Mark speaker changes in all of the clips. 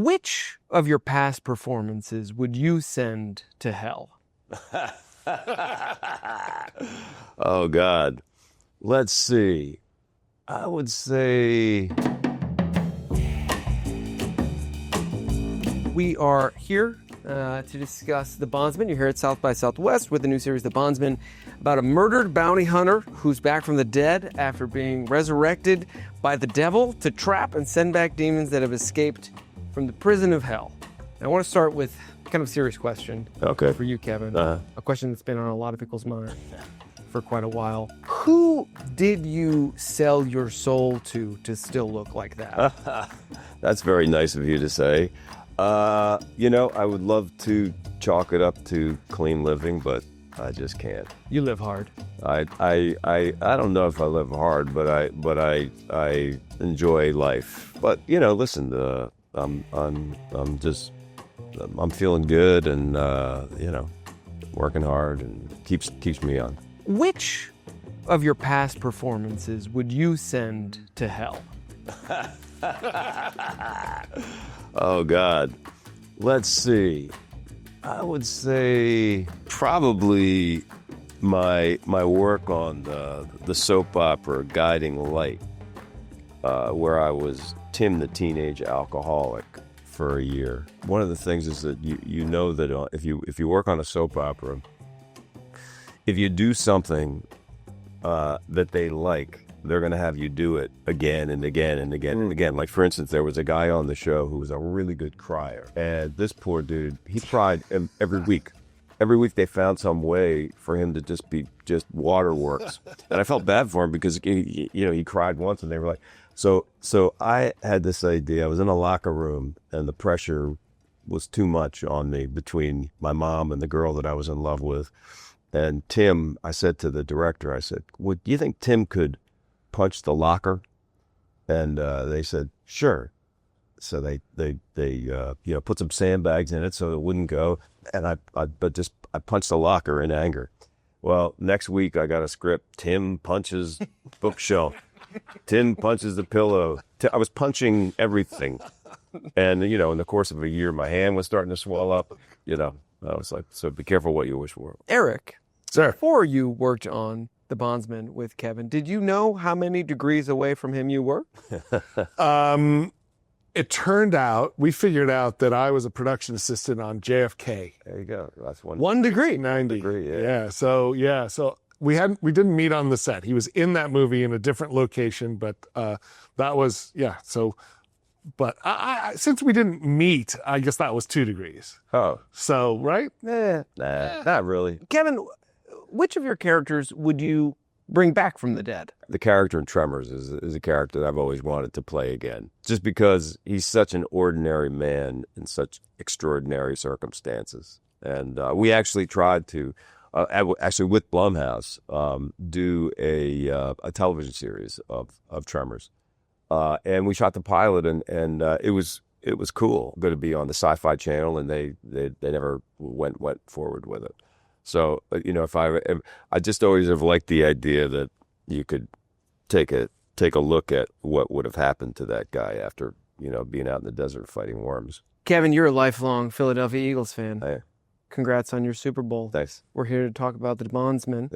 Speaker 1: Which of your past performances would you send to hell?
Speaker 2: Oh, God. Let's see. I would say...
Speaker 1: We are here to discuss The Bondsman. You're here at South by Southwest with the new series, The Bondsman, about a murdered bounty hunter who's back from the dead after being resurrected by the devil to trap and send back demons that have escaped from the prison of hell. Now, I want to start with kind of a serious question for you, Kevin. A question that's been on a lot of people's mind for quite a while. Who did you sell your soul to still look like that?
Speaker 2: That's very nice of you to say. I would love to chalk it up to clean living, but I just can't.
Speaker 1: You live hard.
Speaker 2: I don't know if I live hard, but I enjoy life. But listen, I'm feeling good and working hard and keeps me on.
Speaker 1: Which of your past performances would you send to hell?
Speaker 2: Oh, God. Let's see. I would say probably my work on the soap opera Guiding Light, where I was Tim the teenage alcoholic for a year. One of the things is that you know that if you work on a soap opera, if you do something that they like, they're going to have you do it again and again and again and again. Like, for instance, there was a guy on the show who was a really good crier. And this poor dude, he cried every week. Every week they found some way for him to just be waterworks. And I felt bad for him because, he cried once and they were like... So I had this idea. I was in a locker room and the pressure was too much on me between my mom and the girl that I was in love with. And Tim, I said to the director, I said, do you think Tim could punch the locker? And they said, sure. So they put some sandbags in it so it wouldn't go. And I punched the locker in anger. Well, next week I got a script. Tim punches bookshelf. Tim punches the pillow. I was punching everything. And, in the course of a year, my hand was starting to swell up. I was like, so be careful what you wish for.
Speaker 1: Eric,
Speaker 3: sir,
Speaker 1: before you worked on The Bondsman with Kevin, did you know how many degrees away from him you were?
Speaker 3: It turned out, we figured out that I was a production assistant on JFK.
Speaker 2: There you go. That's
Speaker 1: 1 degree.
Speaker 3: 90.
Speaker 2: Degree,
Speaker 3: yeah. So we didn't meet on the set. He was in that movie in a different location, but that was, so, but I since we didn't meet, I guess that was 2 degrees.
Speaker 2: Oh.
Speaker 3: So, right?
Speaker 2: Not really.
Speaker 1: Kevin, which of your characters would you bring back from the dead?
Speaker 2: The character in Tremors is a character that I've always wanted to play again, just because he's such an ordinary man in such extraordinary circumstances. And we actually tried to, with Blumhouse, do a television series of Tremors. And we shot the pilot, and it was cool. Going to be on the Sci-Fi Channel, and they never went forward with it. So, I just always have liked the idea that you could take a look at what would have happened to that guy after, being out in the desert fighting worms.
Speaker 1: Kevin, you're a lifelong Philadelphia Eagles fan.
Speaker 2: Hey.
Speaker 1: Congrats on your Super Bowl.
Speaker 2: Thanks.
Speaker 1: We're here to talk about the Bondsman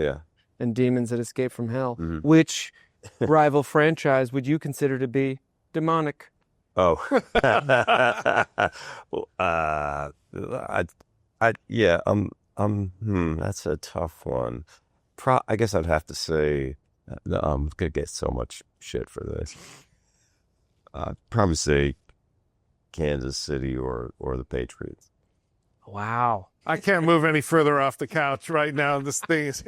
Speaker 2: and
Speaker 1: demons that escape from hell.
Speaker 2: Mm-hmm.
Speaker 1: Which rival franchise would you consider to be demonic?
Speaker 2: Oh. That's a tough one. I guess I'd have to say, I'm gonna get so much shit for this. I'd probably say Kansas City or the Patriots.
Speaker 1: Wow.
Speaker 3: I can't move any further off the couch right now. This thing is...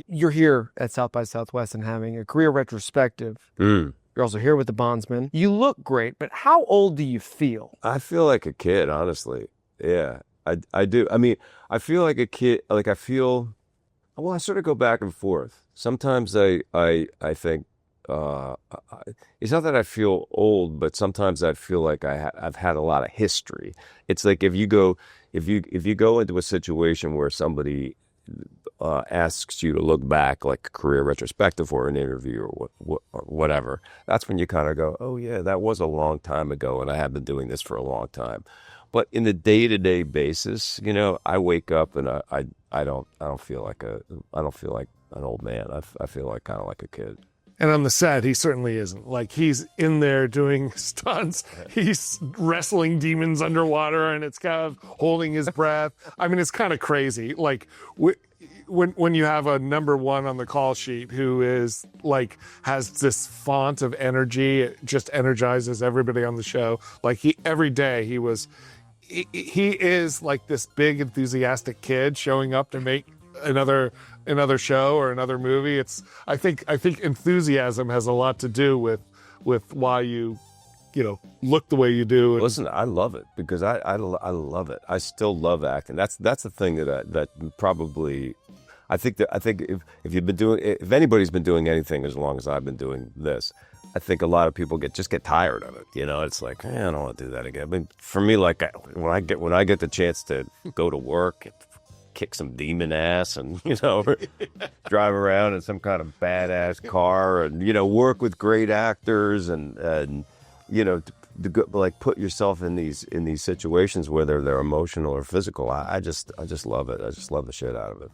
Speaker 1: You're here at South by Southwest and having a career retrospective. You're also here with the Bondsman. You look great, but how old do you feel?
Speaker 2: I feel like a kid, honestly. Yeah, I do. I mean, I feel like a kid. Like I sort of go back and forth. Sometimes I think it's not that I feel old, but sometimes I feel like I've had a lot of history. It's like if you go into a situation where somebody asks you to look back, like a career retrospective or an interview or whatever, that's when you kind of go, oh yeah, that was a long time ago, and I have been doing this for a long time. But in the day-to-day basis, I wake up and I don't feel like an old man. I feel like kind of like a kid.
Speaker 3: And on the set, he certainly isn't. Like, he's in there doing stunts. He's wrestling demons underwater, and it's kind of holding his breath. I mean, it's kind of crazy. Like, when you have a number one on the call sheet who is like, has this font of energy, it just energizes everybody on the show. Like, every day he is like this big enthusiastic kid showing up to make another show or another movie. I think enthusiasm has a lot to do with why you look the way you do.
Speaker 2: Listen, I love it because I love it. I still love acting. That's the thing that probably I think if anybody's been doing anything as long as I've been doing this, I think a lot of people get tired of it. It's like, I don't want to do that again. I mean, for me, like when I get the chance to go to work, kick some demon ass, and drive around in some kind of badass car, and work with great actors, and like put yourself in these situations, whether they're emotional or physical. I just love it. I just love the shit out of it.